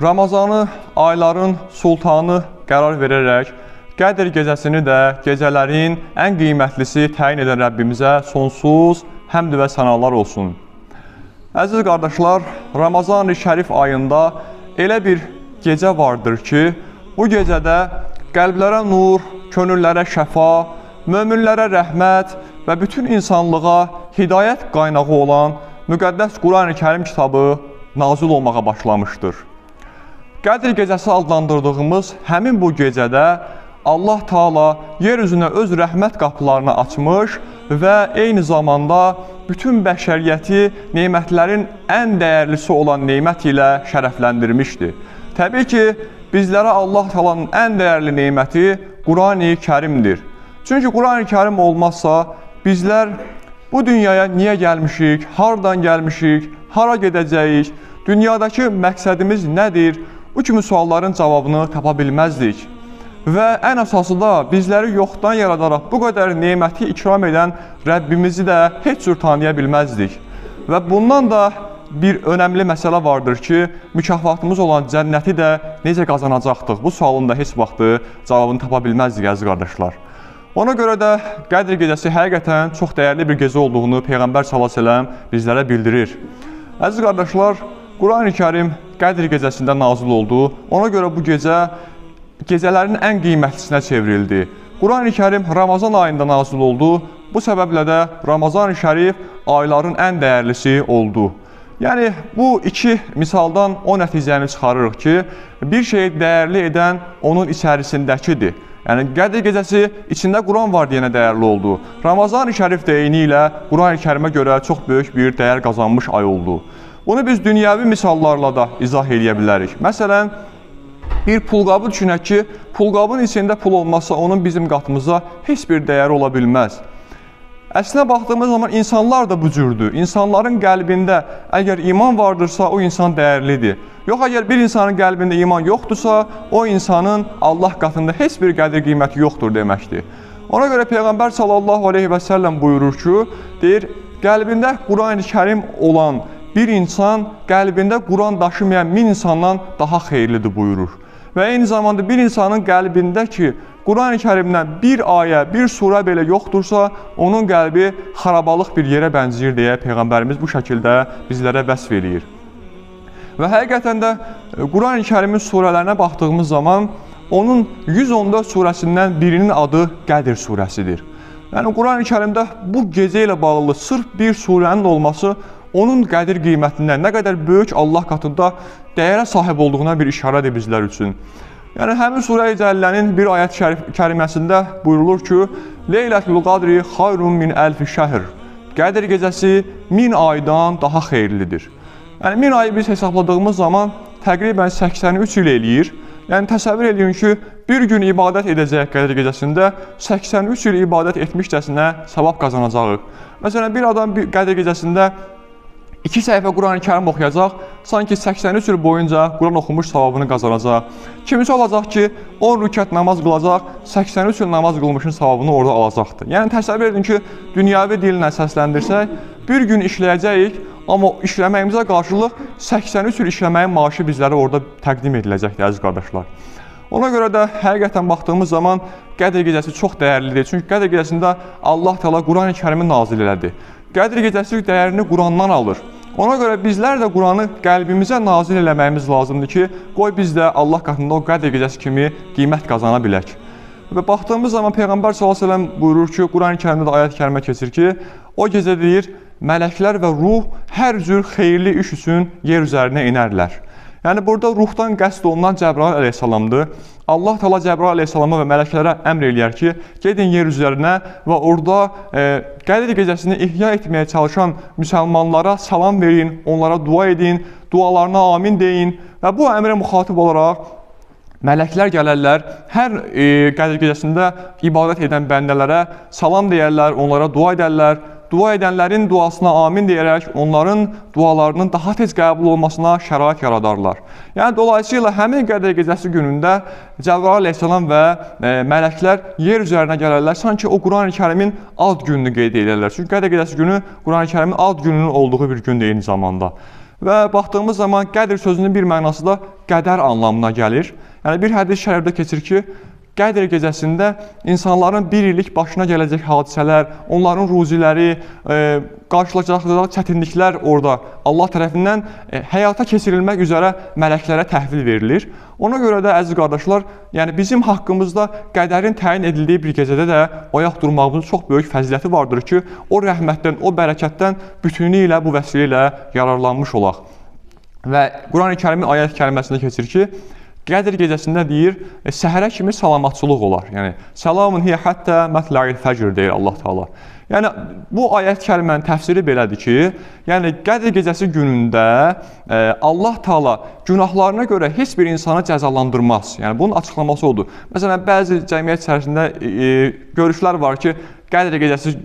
Ramazanı ayların sultanı qərar verərək, Qədr gecəsini də gecələrin ən qiymətlisi təyin edən Rəbbimizə sonsuz həmd və sənalar olsun. Əziz qardaşlar, Ramazan-ı Şərif ayında elə bir gecə vardır ki, bu gecədə qəlblərə nur, könüllərə şəfa, möminlərə rəhmət və bütün insanlığa hidayət qaynağı olan müqəddəs Quran-ı Kərim kitabı nazil olmağa başlamışdır. Qədr gecəsi adlandırdığımız həmin bu gecədə Allah Taala yer üzünə öz rəhmət qapılarını açmış və eyni zamanda bütün bəşəriyyəti nemətlərin ən dəyərlisi olan nemət ilə şərəfləndirmişdir. Təbii ki, bizlərə Allah Taala'nın ən dəyərli neməti Quran-ı Kərimdir. Çünki Quran-ı Kərim olmazsa bizlər bu dünyaya niyə gəlmişik, hardan gəlmişik, hara gedəcəyik, dünyadakı məqsədimiz nədir? Bu kimi sualların cavabını tapa bilməzdik. Və ən əsası da bizləri yoxdan yaradaraq bu qədər neməti ikram edən Rəbbimizi də heç cür tanıya bilməzdik. Və bundan da bir önəmli məsələ vardır ki, mükafatımız olan cənnəti də necə qazanacaqdıq? Bu sualın da heç vaxtı cavabını tapa bilməzdik, əziz qardaşlar. Ona görə də Qədr gecəsi həqiqətən çox dəyərli bir gecə olduğunu Peyğəmbər s.ə.v bizlərə bildirir. Əziz qardaşlar, Quran-ı Kərim Qədr gecəsində nazil oldu. Ona görə bu gecələrin ən qiymətlisinə çevrildi. Quran-ı Kərim Ramazan ayında nazil oldu. Bu səbəblə də Ramazan-ı Şərif ayların ən dəyərlisi oldu. Yəni, bu iki misaldan o nəticəni çıxarırıq ki, bir şeyi dəyərli edən onun içərisindəkidir. Yəni, Qədr gecəsi içində Quran var deyənə dəyərli oldu. Ramazan-ı Şərif də eyni ilə Quran-ı Kərimə görə çox böyük bir dəyər qazanmış ay oldu. Bunu biz dünyəvi misallarla da izah edə bilərik. Məsələn, bir pulqabı düşünək ki, pulqabın içində pul olmazsa onun bizim qatımıza heç bir dəyəri ola bilməz. Əslinə baxdığımız zaman insanlar da bu cürdür. İnsanların qəlbində əgər iman vardırsa, o insan dəyərlidir. Yox, əgər bir insanın qəlbində iman yoxdursa, o insanın Allah qatında heç bir qədir qiyməti yoxdur deməkdir. Ona görə Peyğəmbər s.ə.v buyurur ki, deyir, qəlbində Quran-ı Kərim olan bir insan qəlbində Quran daşımayan 1000 insandan daha xeyirlidir buyurur. Və eyni zamanda bir insanın qəlbində ki, Quran-ı Kərimdən bir ayə, bir surə belə yoxdursa, onun qəlbi xarabalıq bir yerə bənzəyir deyə Peyğəmbərimiz bu şəkildə bizlərə vəsf eləyir. Və həqiqətən də Quran-ı Kərimin surələrinə baxdığımız zaman, onun 114 surəsindən birinin adı Qədr surəsidir. Yəni, Quran-ı Kərimdə bu gecə ilə bağlı sırf bir surənin olması, onun qədir qiymətindən nə qədər böyük Allah qatında dəyərə sahib olduğuna bir işarədir bizlər üçün. Yəni, həmin Surə-i Cəllənin bir ayət-i kəriməsində buyurulur ki, Leylətül qadri xayrun min əlfi şəhr. Qədr gecəsi 1000 aydan daha xeyirlidir. Yəni, 1000 ayı biz hesabladığımız zaman təqribən 83 il eləyir. Yəni, təsəvvür edin ki, bir gün ibadət edəcək Qədr gecəsində 83 il ibadət etmişcəsinə savab qazanacağıq. Məsələn, bir adam Qədr gecəsində 2 səhifə Quran-ı Kərim oxuyacaq, sanki 83 il boyunca Quran oxumuş savabını qazanacaq. Kimisi olacaq ki, 10 rükət namaz qılacaq, 83 il namaz qılmışın savabını orada alacaqdır. Yəni, təsəvvür edin ki, dünyəvi dillə səsləndirsək, bir gün işləyəcəyik, amma işləməyimizə qarşılıq 83 il işləməyin maaşı bizlərə orada təqdim ediləcəkdir, əziz qardaşlar. Ona görə də həqiqətən baxdığımız zaman Qədr gecəsi çox dəyərlidir. Çünki Qədr gecəsində Allah Teala Quran-ı Kərimi nazil elədi. Qədr gecəsi dəyərini Qurandan alır. Ona görə bizlər də Quranı qəlbimizə nazil eləməyimiz lazımdır ki, qoy biz də Allah qatında o Qədr gecəsi kimi qiymət qazana bilək. Və baxdığımız zaman Peyğəmbər s.ə.v buyurur ki, Quran-ı Kərimdə də ayət-i kərimə keçir ki, o gecə deyir, mələklər və ruh hər cür xeyirli iş üçün yer üzərinə inərlər. Yəni, burada ruhdan qəsd olunan Cəbrail əleyhissalamdır. Allah Teala Cəbrail əleyhissalama və mələklərə əmr eləyər ki, gedin yer üzərinə və orada Qədr gecəsini ihya etməyə çalışan müsəlmanlara salam verin, onlara dua edin, dualarına amin deyin və bu əmrə müxatib olaraq mələklər gələrlər, hər Qədr gecəsində ibadət edən bəndələrə salam deyərlər, onlara dua edərlər. Dua edənlərin duasına amin deyərək onların dualarının daha tez qəbul olmasına şərait yaradarlar. Yəni, dolayısıyla həmin Qədr gecəsi günündə Cəbrail əleyhissalam və mələklər yer üzərinə gələrlər. Sanki o Quran-ı Kərimin ad gününü qeyd edirlər. Çünki Qədr gecəsi günü Quran-ı Kərimin ad gününün olduğu bir gündür eyni zamanda. Və baxdığımız zaman qədr sözünün bir mənası da qədər anlamına gəlir. Yəni bir hədis şərifdə keçir ki, Qədr gecəsində insanların bir illik başına gələcək hadisələr, onların ruziləri, qarşılaşacaqları çətinliklər orada Allah tərəfindən həyata keçirilmək üzrə mələklərə təhvil verilir. Ona görə də əziz qardaşlar, yəni bizim haqqımızda qədərin təyin edildiyi bir gecədə də oyaq durmağımızın çox böyük fəziləti vardır ki, o rəhmətdən, o bərəkətdən bütünü ilə bu vəsilə ilə yararlanmış olaq. Və Qurani-Kərimin ayət kəriməsində keçir ki, Qədr gecəsində deyir, səhərə kimi salamatçılıq olar. Yəni, salamun hiyə həttə mətla'il fəcr deyir Allah Teala. Yəni, bu ayət kərimənin təfsiri belədir ki, yəni Qədr gecəsi günündə Allah Teala günahlarına görə heç bir insanı cəzalandırmaz. Yəni, bunun açıqlaması odur. Məsələn, bəzi cəmiyyət içərisində görüşlər var ki, Qədr gecəsi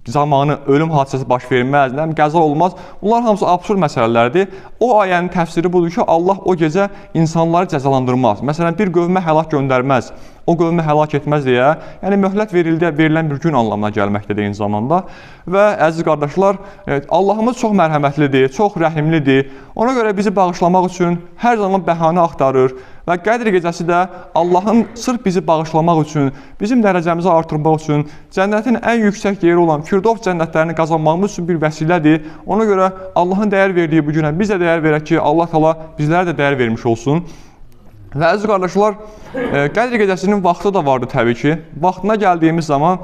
zamanı ölüm hadisəsi baş verməz, qəza olmaz. Bunlar hamısı absurd məsələlərdir. O ayənin təfsiri budur ki, Allah o gecə insanları cəzalandırmaz. Məsələn, bir qövmə həlak göndərməz, o qövmə həlak etməz deyə, yəni möhlət verilən bir gün anlamına gəlməkdədir eyni zamanda. Və əziz qardaşlar, Allahımız çox mərhəmətlidir, çox rəhimlidir. Ona görə bizi bağışlamaq üçün hər zaman bəhanə axtarır. Və Qədr gecəsi də Allahın sırf bizi bağışlamaq üçün, bizim dərəcəmizi artırmaq üçün, cənnətin ən yüksək yeri olan Firdovs cənnətlərini qazanmağımız üçün bir vəsilədir. Ona görə Allahın dəyər verdiyi bu günə biz də dəyər verək ki, Allah Teala bizlərə də dəyər vermiş olsun. Və əziz qardaşlar, Qədr gecəsinin vaxtı da vardı təbii ki. Vaxtına gəldiyimiz zaman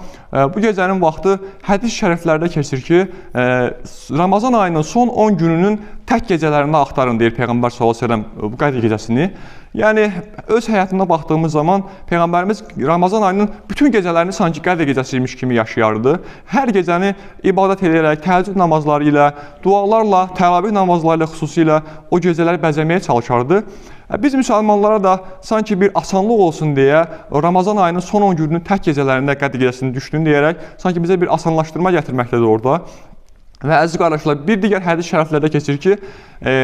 bu gecənin vaxtı hədis şəriflərdə keçir ki, Ramazan ayının son 10 gününün tək gecələrində axtarın deyir Peyğəmbər s.ə.v bu Qədr gecəsini. Yəni, öz həyatına baxdığımız zaman Peyğəmbərimiz Ramazan ayının bütün gecələrini sanki Qədr gecəsiymiş kimi yaşayardı. Hər gecəni ibadət edərək, təheccüd namazları ilə, dualarla, təravih namazları ilə xüsusilə o gecələri bəzəməyə çalışardı. Biz müsəlmanlara da sanki bir asanlıq olsun deyə Ramazan ayının son 10 gününün tək gecələrində Qədr gecəsinin düşdüyünü deyərək sanki bizə bir asanlaşdırma gətirməkdədir orada. Və əziz qardaşlar, bir digər hədis şəriflərdə keçir ki,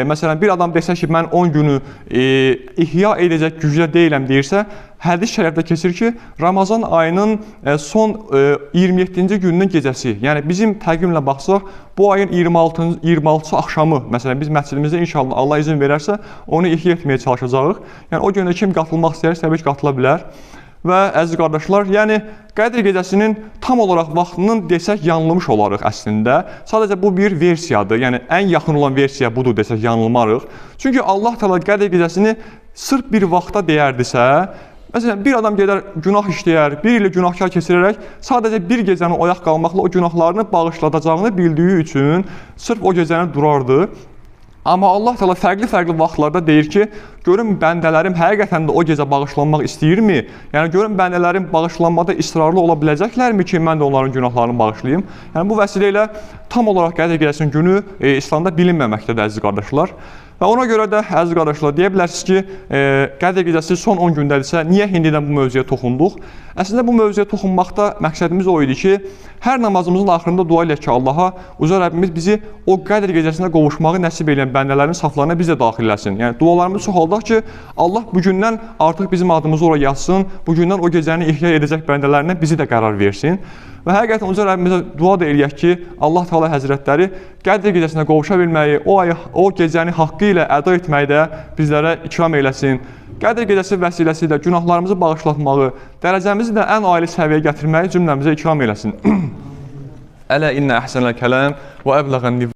məsələn, bir adam desə ki, mən 10 günü ihya edəcək gücdə deyiləm deyirsə, hədis şərifdə keçir ki, Ramazan ayının son 27-ci gününün gecəsi, yəni bizim təqvimlə baxsaq, bu ayın 26-cı axşamı, məsələn, biz məscidimizdə inşallah Allah izin verərsə, onu ihya etməyə çalışacağıq. Yəni, o gündə kim qatılmaq istəyir, təbii ki, qatıla bilər. Və əziz qardaşlar, yəni Qədr gecəsinin tam olaraq vaxtının desək yanılmış olarıq əslində. Sadəcə bu bir versiyadır, yəni ən yaxın olan versiya budur desək yanılmarıq. Çünki Allah Teala Qədr gecəsini sırf bir vaxta deyərdisə, məsələn, bir adam gedər günah işləyər, bir ilə günahkar keçirərək sadəcə bir gecəni oyaq qalmaqla o günahlarını bağışladacağını bildiyi üçün sırf o gecəni durardı. Amma Allah Teala fərqli-fərqli vaxtlarda deyir ki, görün bəndələrim həqiqətən də o gecə bağışlanmaq istəyirmi? Yəni, görün bəndələrim bağışlanmada israrlı ola biləcəklərmi ki, mən də onların günahlarını bağışlayayım? Yəni, bu vəsilə ilə tam olaraq Qədr gecəsinin günü İslamda bilinməməkdədir, əziz qardaşlar. Və ona görə də, əziz qardaşlar, deyə bilərsiniz ki, Qədr gecəsi son 10 gündədirsə, niyə indidən bu mövzuya toxunduq? Əslində, bu mövzuya toxunmaqda məqsədimiz o idi ki, hər namazımızın axırında dua eləyək ki, Allaha, Uca Rəbbimiz bizi o Qədr gecəsində qovuşmağı nəsib edən bəndələrin saflarına biz də daxil eləsin. Yəni, dualarımızı çoxaldaq ki, Allah bugündən artıq bizim adımızı ora yazsın, bugündən o gecəni ihya edəcək bəndələrinə bizi də qərar versin. Və həqiqətən Uca Rəbbimizə dua da eləyək ki, Allah Teala Həzrətləri Qədr gecəsinə qovuşa bilməyi, o gecəni haqqı ilə əda etməyi də bizlərə ikram eyləsin. Qədr gecəsi vəsiləsi ilə günahlarımızı bağışlatmağı, dərəcəmizi də ən ali səviyyəyə gətirməyi cümləmizə ikram eyləsin. Ələ innə əhsənəl kələm və əbləğən